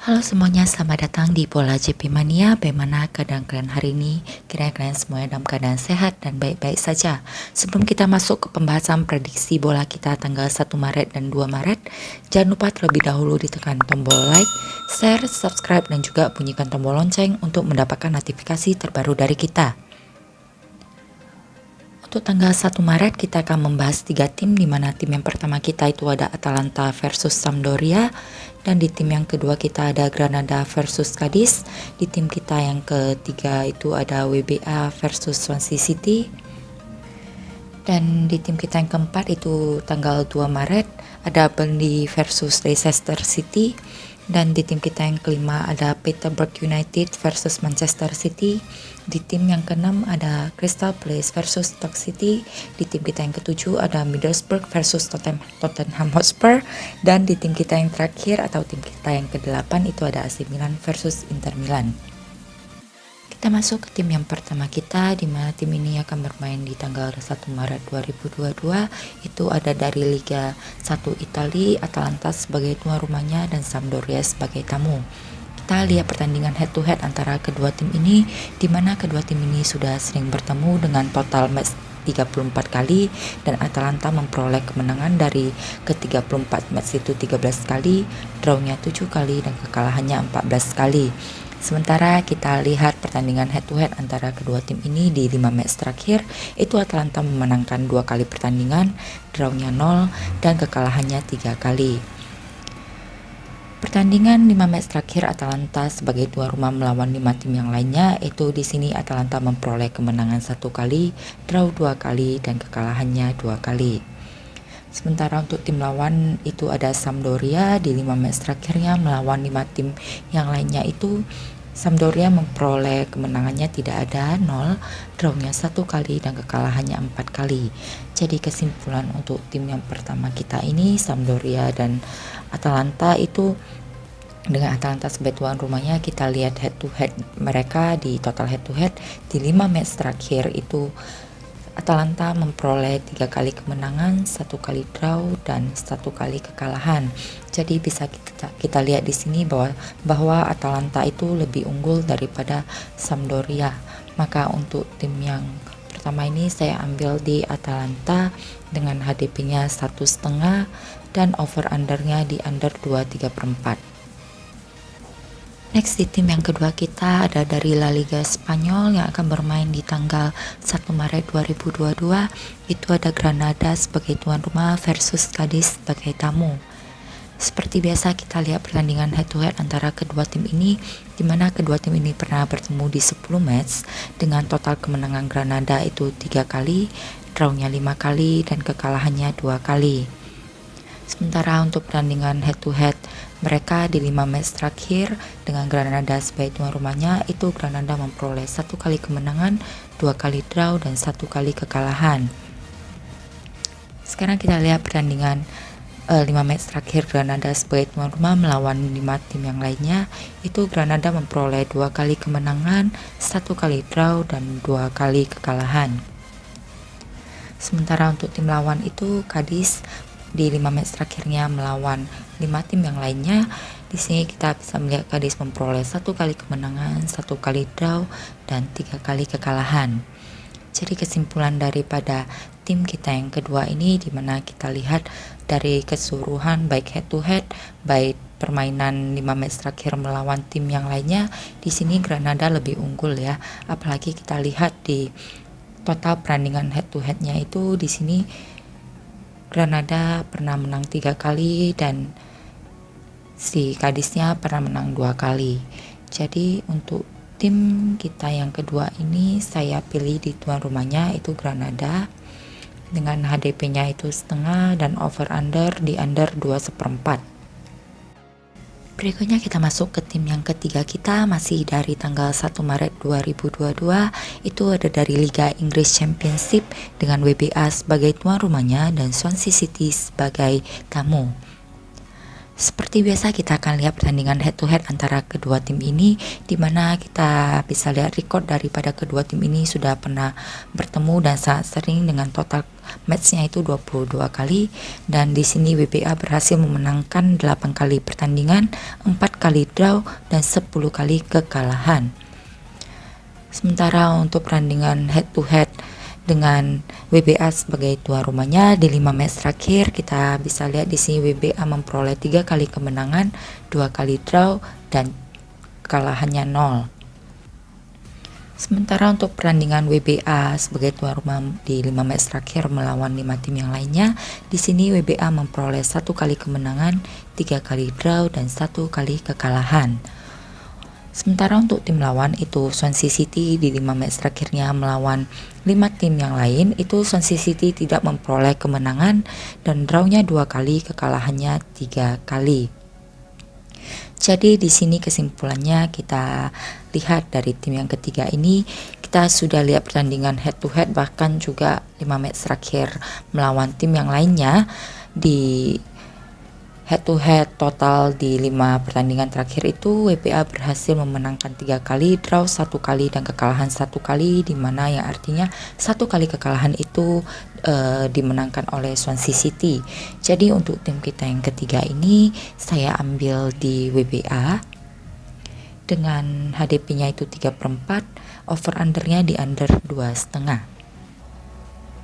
Halo semuanya, selamat datang di Bola JP Mania. Bagaimana keadaan kalian hari ini? Kiranya kalian semuanya dalam keadaan sehat dan baik-baik saja. Sebelum kita masuk ke pembahasan prediksi bola kita tanggal 1 Maret dan 2 Maret, jangan lupa terlebih dahulu ditekan tombol like, share, subscribe, dan juga bunyikan tombol lonceng untuk mendapatkan notifikasi terbaru dari kita. Untuk tanggal 1 Maret kita akan membahas 3 tim, di mana tim yang pertama kita itu ada Atalanta versus Sampdoria, dan di tim yang kedua kita ada Granada versus Cadiz, di tim kita yang ketiga itu ada WBA versus Swansea City, dan di tim kita yang keempat itu tanggal 2 Maret ada Burnley versus Leicester City, dan di tim kita yang kelima ada Peterborough United versus Manchester City. Di tim yang keenam ada Crystal Palace versus Stoke City. Di tim kita yang ketujuh ada Middlesbrough versus Tottenham Hotspur. Dan di tim kita yang terakhir atau tim kita yang kedelapan itu ada AC Milan versus Inter Milan. Kita masuk ke tim yang pertama kita, di mana tim ini akan bermain di tanggal 1 Maret 2022. Itu ada dari Liga 1 Italia, Atalanta sebagai tuan rumahnya dan Sampdoria sebagai tamu. Kita lihat pertandingan head to head antara kedua tim ini, di mana kedua tim ini sudah sering bertemu dengan total match 34 kali, dan Atalanta memperoleh kemenangan dari ke-34 match itu 13 kali, drawnya 7 kali, dan kekalahannya 14 kali. Sementara kita lihat pertandingan head to head antara kedua tim ini di 5 match terakhir, itu Atalanta memenangkan 2 kali pertandingan, drawnya 0, dan kekalahannya 3 kali. Pertandingan 5 match terakhir Atalanta sebagai tuan rumah melawan 5 tim yang lainnya, itu di sini Atalanta memperoleh kemenangan 1 kali, draw 2 kali, dan kekalahannya 2 kali. Sementara untuk tim lawan itu ada Sampdoria, di 5 match terakhirnya melawan 5 tim yang lainnya itu Sampdoria memperoleh kemenangannya tidak ada, 0, drawnya 1 kali, dan kekalahannya 4 kali. Jadi kesimpulan untuk tim yang pertama kita ini, Sampdoria dan Atalanta itu, dengan Atalanta sebagai tuan rumahnya, kita lihat head to head mereka di total head to head di 5 match terakhir itu Atalanta memperoleh 3 kali kemenangan, 1 kali draw, dan 1 kali kekalahan. Jadi bisa kita lihat di sini bahwa Atalanta itu lebih unggul daripada Sampdoria. Maka untuk tim yang pertama ini saya ambil di Atalanta dengan HDP-nya 1,5 dan over undernya di under 2,3/4. Next, di tim yang kedua kita ada dari La Liga Spanyol yang akan bermain di tanggal 1 Maret 2022. Itu ada Granada sebagai tuan rumah versus Cadiz sebagai tamu. Seperti biasa kita lihat pertandingan head to head antara kedua tim ini, di mana kedua tim ini pernah bertemu di 10 match dengan total kemenangan Granada itu 3 kali, drawnya 5 kali, dan kekalahannya 2 kali. Sementara untuk pertandingan head to head mereka di 5 match terakhir dengan Granada sebagai tuan rumahnya, itu Granada memperoleh 1 kali kemenangan, 2 kali draw, dan 1 kali kekalahan. Sekarang kita lihat pertandingan 5 match terakhir Granada sebagai tuan rumah melawan 5 tim yang lainnya, itu Granada memperoleh 2 kali kemenangan, 1 kali draw, dan 2 kali kekalahan. Sementara untuk tim lawan itu Cadiz di 5 match terakhirnya melawan 5 tim yang lainnya, di sini kita bisa melihat Cadiz memperoleh 1 kali kemenangan, 1 kali draw, dan 3 kali kekalahan. Jadi kesimpulan daripada tim kita yang kedua ini, di mana kita lihat dari keseluruhan baik head to head, baik permainan 5 match terakhir melawan tim yang lainnya, di sini Granada lebih unggul ya. Apalagi kita lihat di total pertandingan head to headnya itu, di sini Granada pernah menang 3 kali dan si Cadiznya pernah menang 2 kali. Jadi untuk tim kita yang kedua ini saya pilih di tuan rumahnya itu Granada dengan HDP-nya itu setengah dan over under di under 2/4. Berikutnya kita masuk ke tim yang ketiga kita, masih dari tanggal 1 Maret 2022, itu ada dari Liga Inggris Championship dengan WBA sebagai tuan rumahnya dan Swansea City sebagai tamu. Seperti biasa kita akan lihat pertandingan head to head antara kedua tim ini, di mana kita bisa lihat record daripada kedua tim ini sudah pernah bertemu dan sangat sering dengan total matchnya itu 22 kali, dan di sini WBA berhasil memenangkan 8 kali pertandingan, 4 kali draw dan 10 kali kekalahan. Sementara untuk pertandingan head to head dengan WBA sebagai tuan rumahnya di 5 match terakhir, kita bisa lihat di sini WBA memperoleh 3 kali kemenangan, 2 kali draw dan kekalahannya 0. Sementara untuk pertandingan WBA sebagai tuan rumah di 5 match terakhir melawan 5 tim yang lainnya, di sini WBA memperoleh 1 kali kemenangan, 3 kali draw dan 1 kali kekalahan. Sementara untuk tim lawan itu Swansea City di 5 match terakhirnya melawan 5 tim yang lain, itu Swansea City tidak memperoleh kemenangan dan drawnya 2 kali, kekalahannya 3 kali. Jadi di sini kesimpulannya kita lihat dari tim yang ketiga ini, kita sudah lihat pertandingan head to head, bahkan juga 5 match terakhir melawan tim yang lainnya. Di head to head total di 5 pertandingan terakhir itu WBA berhasil memenangkan 3 kali, draw 1 kali dan kekalahan 1 kali, di mana yang artinya 1 kali kekalahan itu dimenangkan oleh Swansea City. Jadi untuk tim kita yang ketiga ini saya ambil di WBA dengan HDP-nya itu 3/4, over undernya di under 2,5.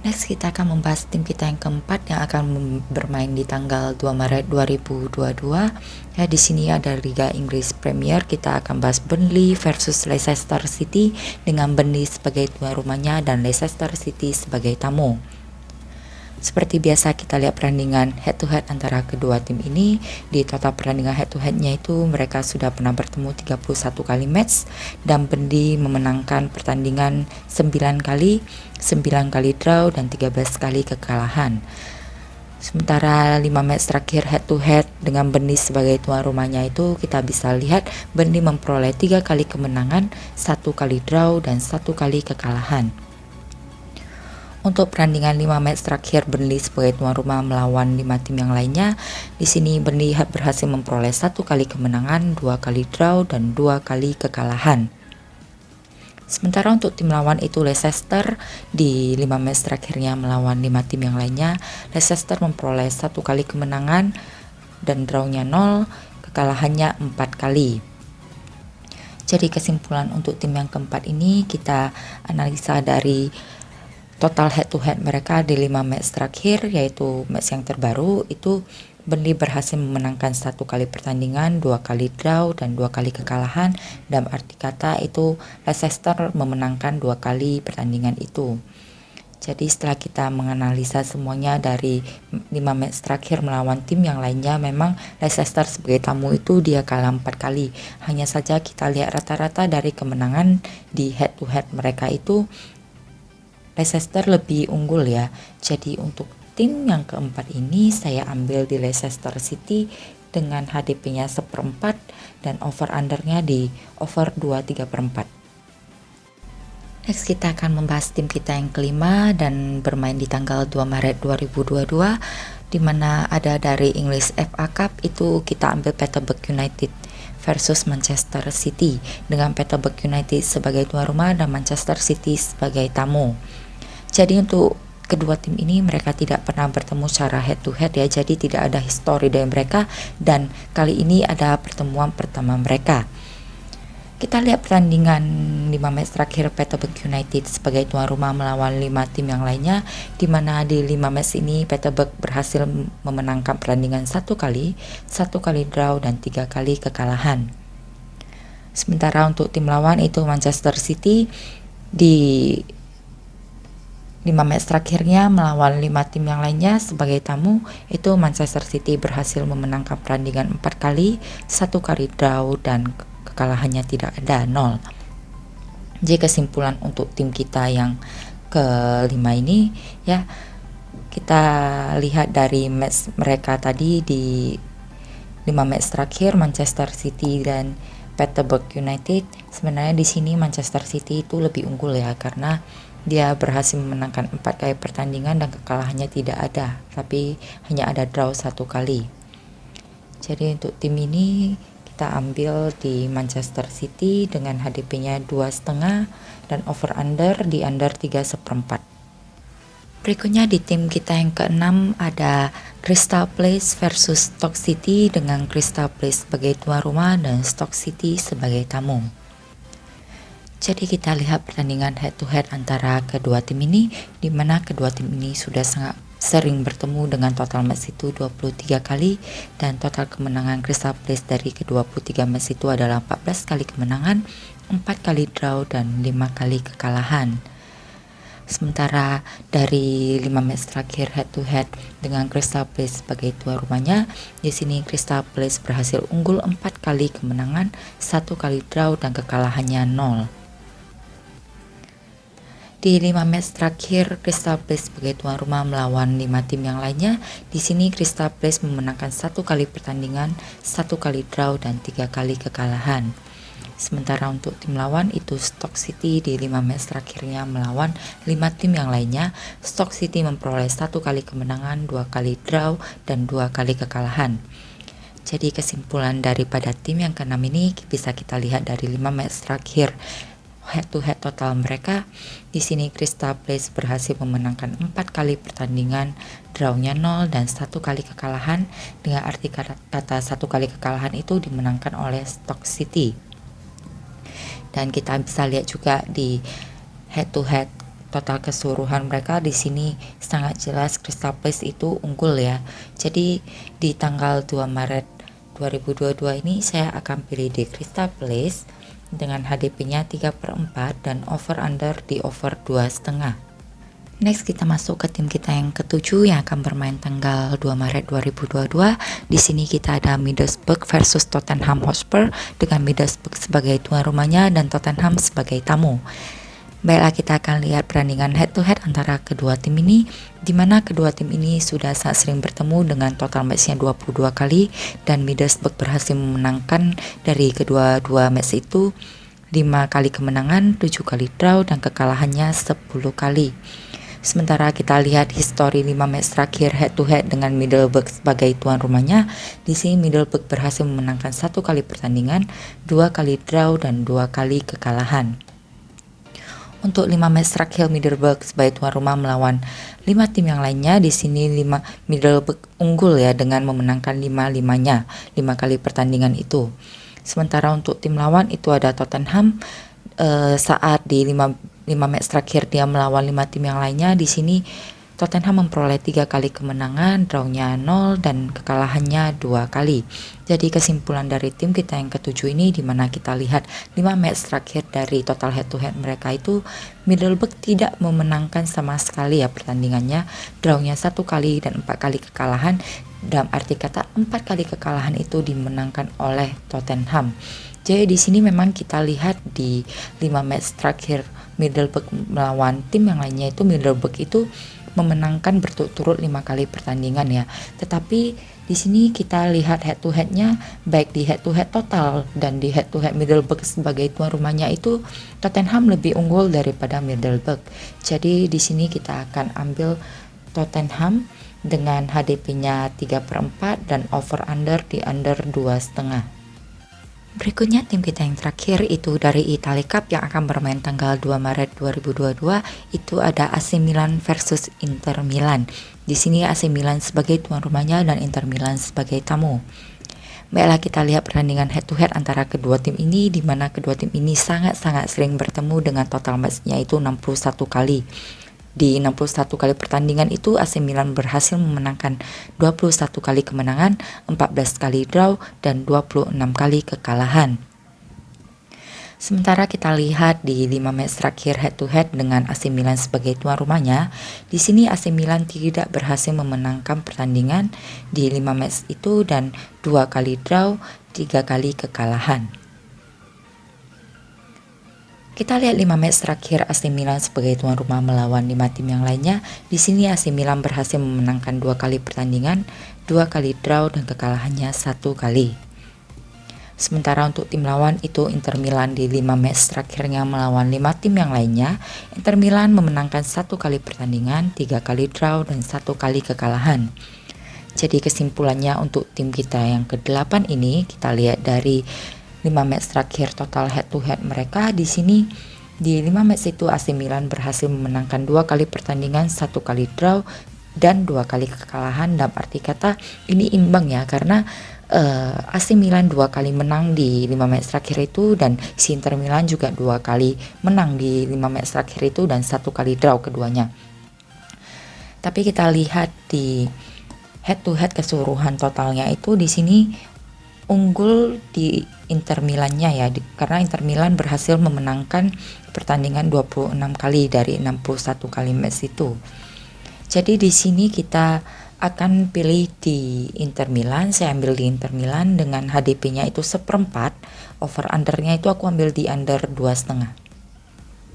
Next kita akan membahas tim kita yang keempat yang akan bermain di tanggal 2 Maret 2022. Ya, di sini ada Liga Inggris Premier. Kita akan bahas Burnley versus Leicester City dengan Burnley sebagai tuan rumahnya dan Leicester City sebagai tamu. Seperti biasa kita lihat pertandingan head to head antara kedua tim ini. Di total pertandingan head to headnya itu mereka sudah pernah bertemu 31 kali match, dan Burnley memenangkan pertandingan 9 kali, 9 kali draw dan 13 kali kekalahan. Sementara 5 match terakhir head to head dengan Burnley sebagai tuan rumahnya itu kita bisa lihat Burnley memperoleh 3 kali kemenangan, 1 kali draw dan 1 kali kekalahan. Untuk pertandingan 5 match terakhir Burnley sebagai tuan rumah melawan 5 tim yang lainnya, di sini Burnley berhasil memperoleh 1 kali kemenangan, 2 kali draw dan 2 kali kekalahan. Sementara untuk tim lawan itu Leicester di 5 match terakhirnya melawan 5 tim yang lainnya, Leicester memperoleh 1 kali kemenangan dan drawnya 0, kekalahannya 4 kali. Jadi kesimpulan untuk tim yang keempat ini kita analisa dari total head to head mereka di 5 match terakhir, yaitu match yang terbaru itu Burnley berhasil memenangkan 1 kali pertandingan, 2 kali draw dan 2 kali kekalahan. Dalam arti kata itu Leicester memenangkan 2 kali pertandingan itu. Jadi setelah kita menganalisa semuanya dari 5 match terakhir melawan tim yang lainnya, memang Leicester sebagai tamu itu dia kalah 4 kali. Hanya saja kita lihat rata-rata dari kemenangan di head to head mereka itu Leicester lebih unggul ya. Jadi untuk tim yang keempat ini saya ambil di Leicester City dengan HDP-nya 1/4 dan over undernya di over 2/3/4. Next kita akan membahas tim kita yang kelima dan bermain di tanggal 2 Maret 2022, di mana ada dari English FA Cup itu kita ambil Peterborough United versus Manchester City dengan Peterborough United sebagai tuan rumah dan Manchester City sebagai tamu. Jadi untuk kedua tim ini mereka tidak pernah bertemu secara head to head ya, jadi tidak ada histori dari mereka, dan kali ini ada pertemuan pertama mereka. Kita lihat pertandingan 5 match terakhir Peterborough United sebagai tuan rumah melawan 5 tim yang lainnya, di mana di 5 match ini Peterborough berhasil memenangkan pertandingan 1 kali, 1 kali draw dan 3 kali kekalahan. Sementara untuk tim lawan itu Manchester City di 5 match terakhirnya melawan 5 tim yang lainnya sebagai tamu, itu Manchester City berhasil memenangkan pertandingan 4 kali, 1 kali draw dan kekalahannya tidak ada, 0. Jadi kesimpulan untuk tim kita yang kelima ini ya, kita lihat dari match mereka tadi di 5 match terakhir Manchester City dan Peterborough United. Sebenarnya di sini Manchester City itu lebih unggul ya, karena dia berhasil memenangkan 4 kali pertandingan dan kekalahannya tidak ada, tapi hanya ada draw 1 kali. Jadi untuk tim ini kita ambil di Manchester City dengan HDP-nya 2,5 dan over under di under 3/4. Berikutnya di tim kita yang keenam ada Crystal Palace versus Stoke City dengan Crystal Palace sebagai tuan rumah dan Stoke City sebagai tamu. Jadi kita lihat pertandingan head to head antara kedua tim ini, di mana kedua tim ini sudah sangat sering bertemu dengan total match itu 23 kali dan total kemenangan Crystal Palace dari ke-23 match itu adalah 14 kali kemenangan, 4 kali draw dan 5 kali kekalahan. Sementara dari 5 match terakhir head to head dengan Crystal Palace sebagai tuan rumahnya, di sini Crystal Palace berhasil unggul 4 kali kemenangan, 1 kali draw dan kekalahannya 0. Di 5 match terakhir Crystal Palace sebagai tuan rumah melawan 5 tim yang lainnya, di sini Crystal Palace memenangkan 1 kali pertandingan, 1 kali draw dan 3 kali kekalahan. Sementara untuk tim lawan itu Stoke City di 5 match terakhirnya melawan 5 tim yang lainnya, Stoke City memperoleh 1 kali kemenangan, 2 kali draw dan 2 kali kekalahan. Jadi kesimpulan daripada tim yang keenam ini bisa kita lihat dari 5 match terakhir head to head total mereka. Di sini Crystal Palace berhasil memenangkan 4 kali pertandingan, drawnya 0 dan 1 kali kekalahan, dengan arti kata 1 kali kekalahan itu dimenangkan oleh Stoke City. Dan kita bisa lihat juga di head to head total keseluruhan mereka, di sini sangat jelas Crystal Palace itu unggul ya. Jadi di tanggal 2 Maret 2022 ini saya akan pilih di Crystal Palace dengan HDP-nya 3/4 dan over under di over 2,5. Next kita masuk ke tim kita yang ketujuh yang akan bermain tanggal 2 Maret 2022. Di sini kita ada Middlesbrough versus Tottenham Hotspur dengan Middlesbrough sebagai tuan rumahnya dan Tottenham sebagai tamu. Baiklah, kita akan lihat pertandingan head to head antara kedua tim ini, di mana kedua tim ini sudah sangat sering bertemu dengan total matchnya 22 kali dan Middlesbrough berhasil memenangkan dari kedua-dua match itu 5 kali kemenangan, 7 kali draw dan kekalahannya 10 kali. Sementara kita lihat histori 5 match terakhir head to head dengan Middlesbrough sebagai tuan rumahnya, di sini Middlesbrough berhasil memenangkan 1 kali pertandingan, 2 kali draw dan 2 kali kekalahan. Untuk 5 match terakhir Middlesbrough sebagai tuan rumah melawan 5 tim yang lainnya, di sini Middlesbrough unggul ya dengan memenangkan 5-5-nya, 5 kali pertandingan itu. Sementara untuk tim lawan itu ada Tottenham, saat di 5 match terakhir dia melawan 5 tim yang lainnya, di sini Tottenham memperoleh 3 kali kemenangan, drawnya 0 dan kekalahannya 2 kali. Jadi kesimpulan dari tim kita yang ketujuh ini, di mana kita lihat 5 match terakhir dari total head to head mereka itu Middlesbrough tidak memenangkan sama sekali ya pertandingannya, drawnya 1 kali dan 4 kali kekalahan. Dalam arti kata 4 kali kekalahan itu dimenangkan oleh Tottenham. Jadi di sini memang kita lihat di 5 match terakhir Middlesbrough melawan tim yang lainnya itu Middlesbrough itu memenangkan berturut-turut 5 kali pertandingan ya. Tetapi di sini kita lihat head to headnya, baik di head to head total dan di head to head Middlesbrough sebagai tuan rumahnya itu Tottenham lebih unggul daripada Middlesbrough. Jadi di sini kita akan ambil Tottenham dengan HDP-nya 3/4 dan over under di under 2,5. Berikutnya tim kita yang terakhir itu dari Italia Cup yang akan bermain tanggal 2 Maret 2022, itu ada AC Milan versus Inter Milan. Di sini AC Milan sebagai tuan rumahnya dan Inter Milan sebagai tamu. Baiklah, kita lihat pertandingan head to head antara kedua tim ini, di mana kedua tim ini sangat-sangat sering bertemu dengan total matchnya itu 61 kali. Di 61 kali pertandingan itu AC Milan berhasil memenangkan 21 kali kemenangan, 14 kali draw dan 26 kali kekalahan. Sementara kita lihat di 5 match terakhir head to head dengan AC Milan sebagai tuan rumahnya, di sini AC Milan tidak berhasil memenangkan pertandingan di 5 match itu dan 2 kali draw, 3 kali kekalahan. Kita lihat 5 match terakhir AC Milan sebagai tuan rumah melawan 5 tim yang lainnya. Di sini AC Milan berhasil memenangkan 2 kali pertandingan, 2 kali draw dan kekalahannya 1 kali. Sementara untuk tim lawan itu Inter Milan di 5 match terakhirnya melawan 5 tim yang lainnya, Inter Milan memenangkan 1 kali pertandingan, 3 kali draw dan 1 kali kekalahan. Jadi kesimpulannya untuk tim kita yang ke-8 ini, kita lihat dari 5 match terakhir total head to head mereka di sini. Di 5 match itu AC Milan berhasil memenangkan 2 kali pertandingan, 1 kali draw dan 2 kali kekalahan. Dalam arti kata ini imbang ya, karena AC Milan 2 kali menang di 5 match terakhir itu, dan si Inter Milan juga 2 kali menang di 5 match terakhir itu dan 1 kali draw keduanya. Tapi kita lihat di head to head keseluruhan totalnya itu di sini unggul di Inter Milannya ya, karena Inter Milan berhasil memenangkan pertandingan 26 kali dari 61 kali match itu. Jadi di sini kita akan pilih di Inter Milan. Saya ambil di Inter Milan dengan HDP-nya itu 1/4. Over undernya itu aku ambil di under 2,5.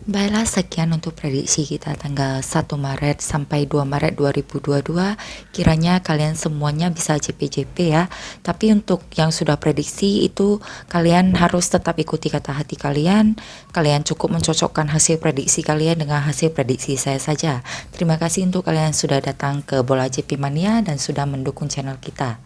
Baiklah, sekian untuk prediksi kita tanggal 1 Maret sampai 2 Maret 2022. Kiranya kalian semuanya bisa JP-JP ya. Tapi untuk yang sudah prediksi itu kalian harus tetap ikuti kata hati kalian. Kalian cukup mencocokkan hasil prediksi kalian dengan hasil prediksi saya saja. Terima kasih untuk kalian yang sudah datang ke Bola JP Mania dan sudah mendukung channel kita.